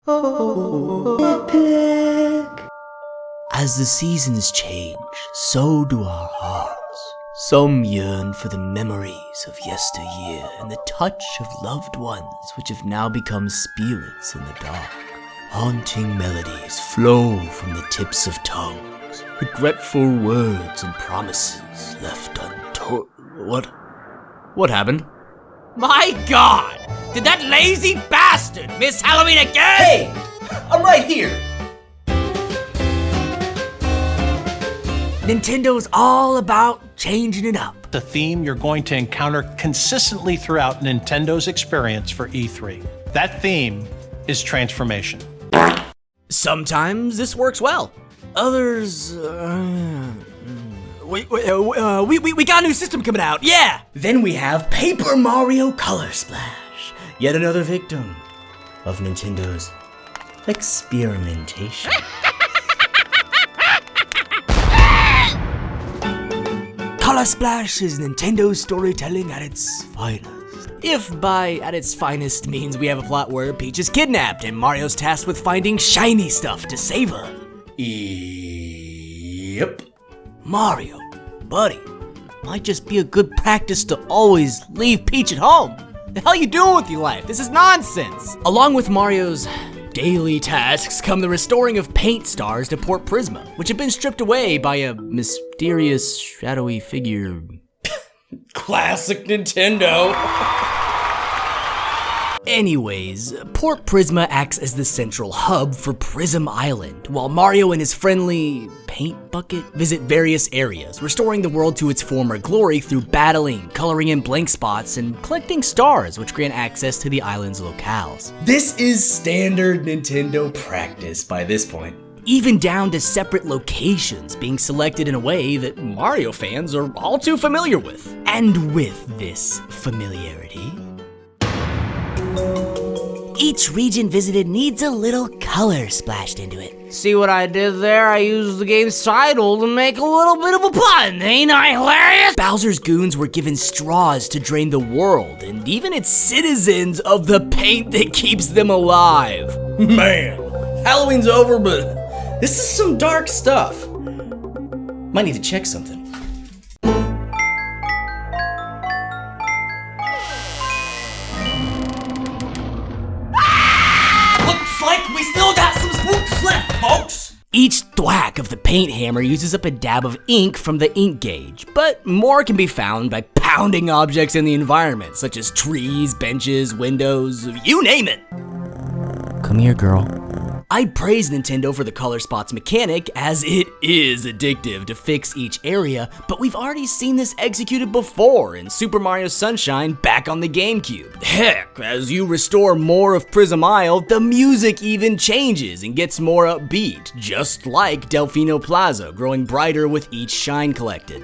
Oh, Nitpick. As the seasons change, so do our hearts. Some yearn for the memories of yesteryear and the touch of loved ones which have now become spirits in the dark. Haunting melodies flow from the tips of tongues, regretful words and promises left untold. What happened? My God! Did that lazy bastard miss Halloween again? Hey! I'm right here! Nintendo's all about changing it up. The theme you're going to encounter consistently throughout Nintendo's experience for E3. That theme is transformation. Sometimes this works well. Others, we got a new system coming out, yeah! Then we have Paper Mario Color Splash, yet another victim of Nintendo's experimentation. Color Splash is Nintendo's storytelling at its finest. If by at its finest means we have a plot where Peach is kidnapped and Mario's tasked with finding shiny stuff to save her. Yep. Mario, buddy, might just be a good practice to always leave Peach at home. The hell you doing with your life? This is nonsense. Along with Mario's daily tasks come the restoring of paint stars to Port Prisma, which have been stripped away by a mysterious, shadowy figure. Classic Nintendo. Anyways, Port Prisma acts as the central hub for Prism Island, while Mario and his friendly paint bucket visit various areas, restoring the world to its former glory through battling, coloring in blank spots, and collecting stars, which grant access to the island's locales. This is standard Nintendo practice by this point. Even down to separate locations being selected in a way that Mario fans are all too familiar with. And with this familiarity, each region visited needs a little color splashed into it. See what I did there? I used the game's title to make a little bit of a pun. Ain't I hilarious? Bowser's goons were given straws to drain the world, and even its citizens of the paint that keeps them alive. Man, Halloween's over, but this is some dark stuff. Might need to check something. Looks like we still got some spooks left, folks. Each thwack of the paint hammer uses up a dab of ink from the ink gauge, but more can be found by pounding objects in the environment, such as trees, benches, windows, you name it. Come here, girl. I'd praise Nintendo for the color spots mechanic, as it is addictive to fix each area, but we've already seen this executed before in Super Mario Sunshine back on the GameCube. Heck, as you restore more of Prism Isle, the music even changes and gets more upbeat, just like Delfino Plaza, growing brighter with each shine collected.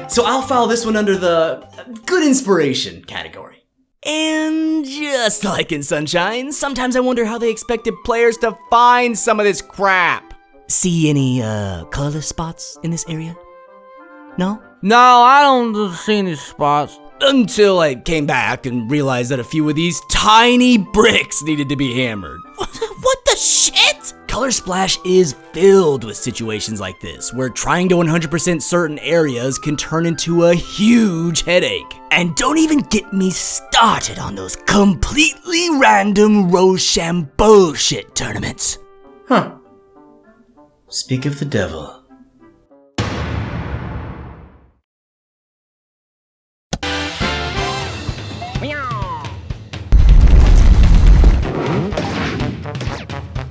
So I'll file this one under the good inspiration category. And just like in Sunshine, sometimes I wonder how they expected players to find some of this crap. See any colorless spots in this area? No? No, I don't see any spots. Until I came back and realized that a few of these tiny bricks needed to be hammered. What the shit? Color Splash is filled with situations like this, where trying to 100% certain areas can turn into a huge headache. And don't even get me started on those completely random Rochambeau shit tournaments. Huh. Speak of the devil.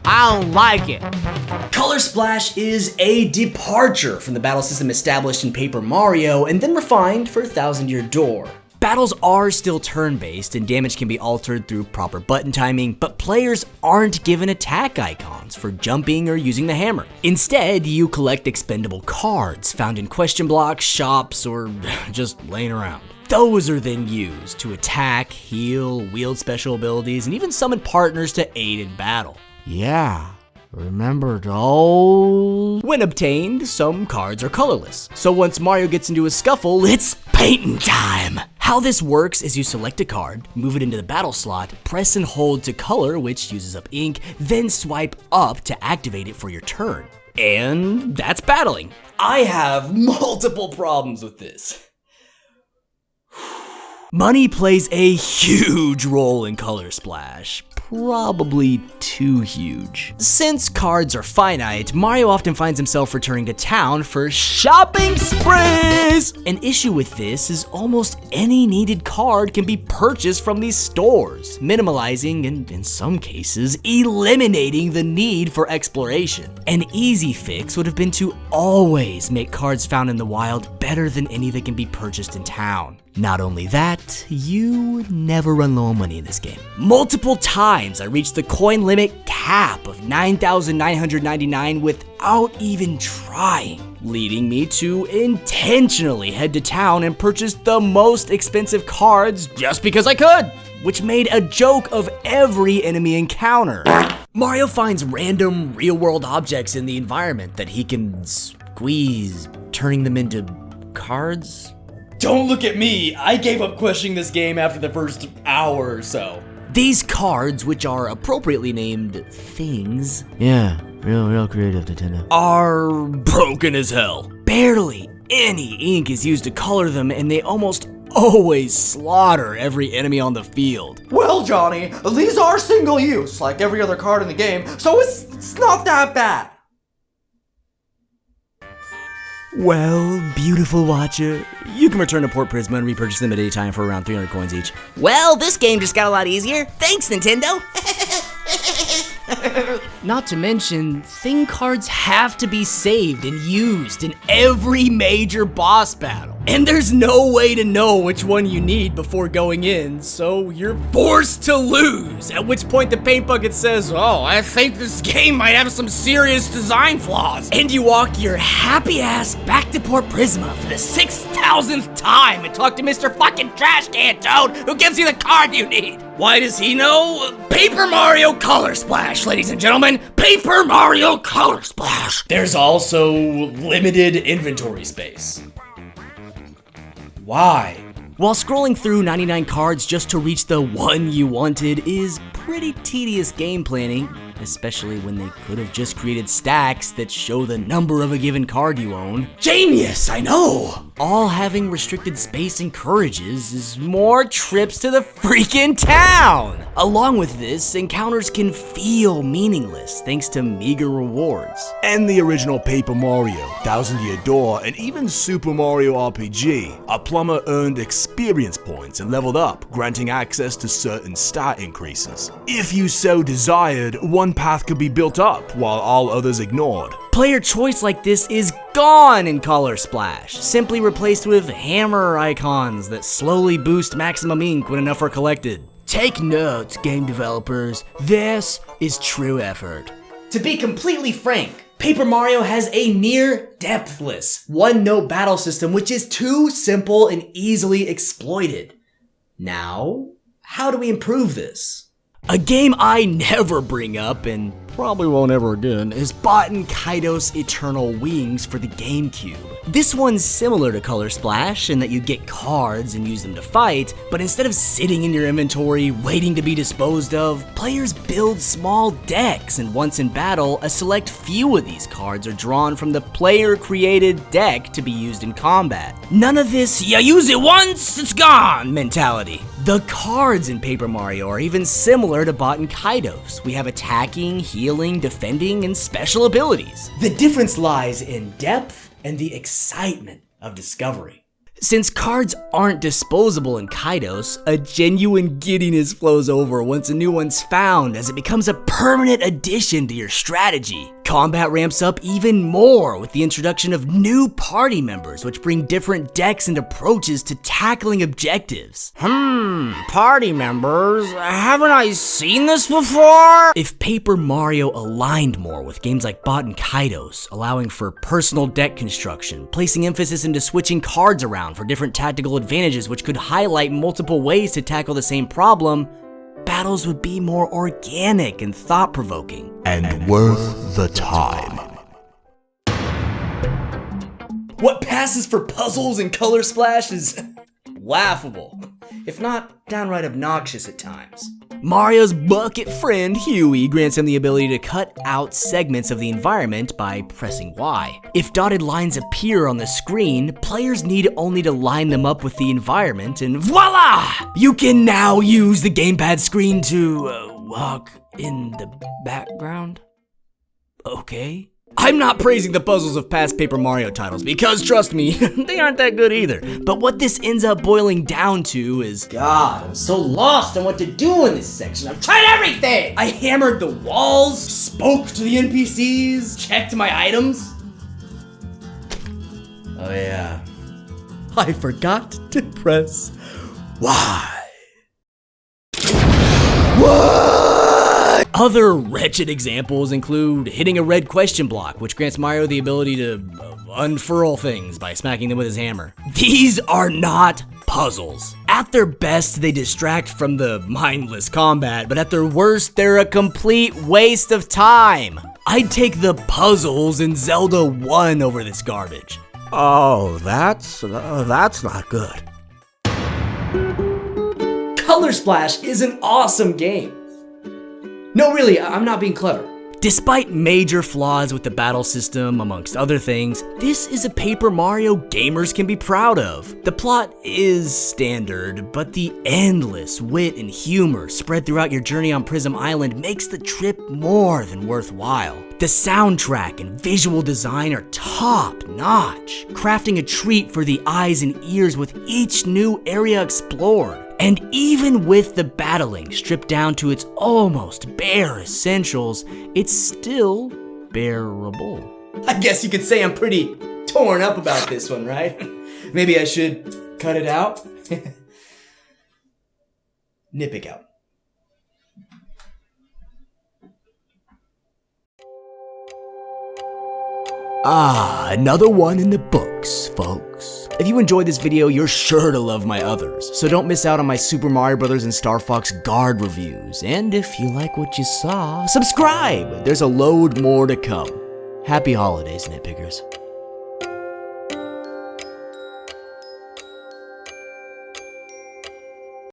I don't like it. Color Splash is a departure from the battle system established in Paper Mario and then refined for Thousand Year Door. Battles are still turn-based and damage can be altered through proper button timing, but players aren't given attack icons for jumping or using the hammer. Instead, you collect expendable cards found in question blocks, shops, or just laying around. Those are then used to attack, heal, wield special abilities, and even summon partners to aid in battle. Yeah, remember those? When obtained, some cards are colorless, so once Mario gets into a scuffle, it's painting time! How this works is you select a card, move it into the battle slot, press and hold to color, which uses up ink, then swipe up to activate it for your turn. And that's battling. I have multiple problems with this. Money plays a huge role in Color Splash. Probably too huge. Since cards are finite, Mario often finds himself returning to town for shopping sprees! An issue with this is almost any needed card can be purchased from these stores, minimalizing and, in some cases, eliminating the need for exploration. An easy fix would have been to always make cards found in the wild better than any that can be purchased in town. Not only that, you never run low on money in this game. Multiple times I reached the coin limit cap of 9,999 without even trying, leading me to intentionally head to town and purchase the most expensive cards just because I could, which made a joke of every enemy encounter. Mario finds random real-world objects in the environment that he can squeeze, turning them into cards. Don't look at me, I gave up questioning this game after the first hour or so. These cards, which are appropriately named things, Yeah, real creative, Nintendo. are broken as hell. Barely any ink is used to color them, and they almost always slaughter every enemy on the field. Well, Johnny, these are single use, like every other card in the game, so it's not that bad. Well, beautiful watcher, you can return to Port Prisma and repurchase them at any time for around 300 coins each. Well, this game just got a lot easier. Thanks, Nintendo. Not to mention, thing cards have to be saved and used in every major boss battle. And there's no way to know which one you need before going in, so you're forced to lose, at which point the paint bucket says, "Oh, I think this game might have some serious design flaws." And you walk your happy ass back to Port Prisma for the 6,000th time and talk to Mr. fucking Trash Can Toad, who gives you the card you need. Why does he know? Paper Mario Color Splash, ladies and gentlemen. Paper Mario Color Splash. There's also limited inventory space. Why? While scrolling through 99 cards just to reach the one you wanted is pretty tedious game planning, especially when they could have just created stacks that show the number of a given card you own. Genius, I know! All having restricted space encourages is more trips to the freaking town! Along with this, encounters can feel meaningless thanks to meager rewards. And the original Paper Mario, Thousand Year Door, and even Super Mario RPG, a plumber earned experience points and leveled up, granting access to certain stat increases. If you so desired, one path could be built up, while all others ignored. Player choice like this is gone in Color Splash, simply replaced with hammer icons that slowly boost maximum ink when enough are collected. Take note, game developers, this is true effort. To be completely frank, Paper Mario has a near depthless one-note battle system which is too simple and easily exploited. Now, how do we improve this? A game I never bring up, and probably won't ever again, is Baten Kaitos Eternal Wings for the GameCube. This one's similar to Color Splash in that you get cards and use them to fight, but instead of sitting in your inventory waiting to be disposed of, players build small decks, and once in battle, a select few of these cards are drawn from the player-created deck to be used in combat. None of this, you use it once, it's gone mentality. The cards in Paper Mario are even similar to Baten Kaitos. We have attacking, healing, defending, and special abilities. The difference lies in depth and the excitement of discovery. Since cards aren't disposable in Kaitos, a genuine giddiness flows over once a new one's found as it becomes a permanent addition to your strategy. Combat ramps up even more with the introduction of new party members, which bring different decks and approaches to tackling objectives. Party members? Haven't I seen this before? If Paper Mario aligned more with games like Baten Kaitos, allowing for personal deck construction, placing emphasis into switching cards around for different tactical advantages which could highlight multiple ways to tackle the same problem, battles would be more organic and thought-provoking. And worth the time. What passes for puzzles in Color Splash is laughable, if not downright obnoxious at times. Mario's bucket friend, Huey, grants him the ability to cut out segments of the environment by pressing Y. If dotted lines appear on the screen, players need only to line them up with the environment and voila! You can now use the gamepad screen to walk in the background. Okay. I'm not praising the puzzles of past Paper Mario titles because, trust me, they aren't that good either. But what this ends up boiling down to is, God, I'm so lost on what to do in this section. I've tried everything! I hammered the walls, spoke to the NPCs, checked my items. Oh yeah, I forgot to press Y. What? Other wretched examples include hitting a red question block, which grants Mario the ability to unfurl things by smacking them with his hammer. These are not puzzles. At their best, they distract from the mindless combat, but at their worst, they're a complete waste of time. I'd take the puzzles in Zelda 1 over this garbage. Oh, that's not good. Color Splash is an awesome game. No, really, I'm not being clever. Despite major flaws with the battle system, amongst other things, this is a Paper Mario gamers can be proud of. The plot is standard, but the endless wit and humor spread throughout your journey on Prism Island makes the trip more than worthwhile. The soundtrack and visual design are top-notch, crafting a treat for the eyes and ears with each new area explored. And even with the battling stripped down to its almost bare essentials, it's still bearable. I guess you could say I'm pretty torn up about this one, right? Maybe I should cut it out? Nitpick out. Another one in the books, folks. If you enjoyed this video, you're sure to love my others, so don't miss out on my Super Mario Bros. And Star Fox Guard reviews. And if you like what you saw, subscribe! There's a load more to come. Happy holidays, Nitpickers.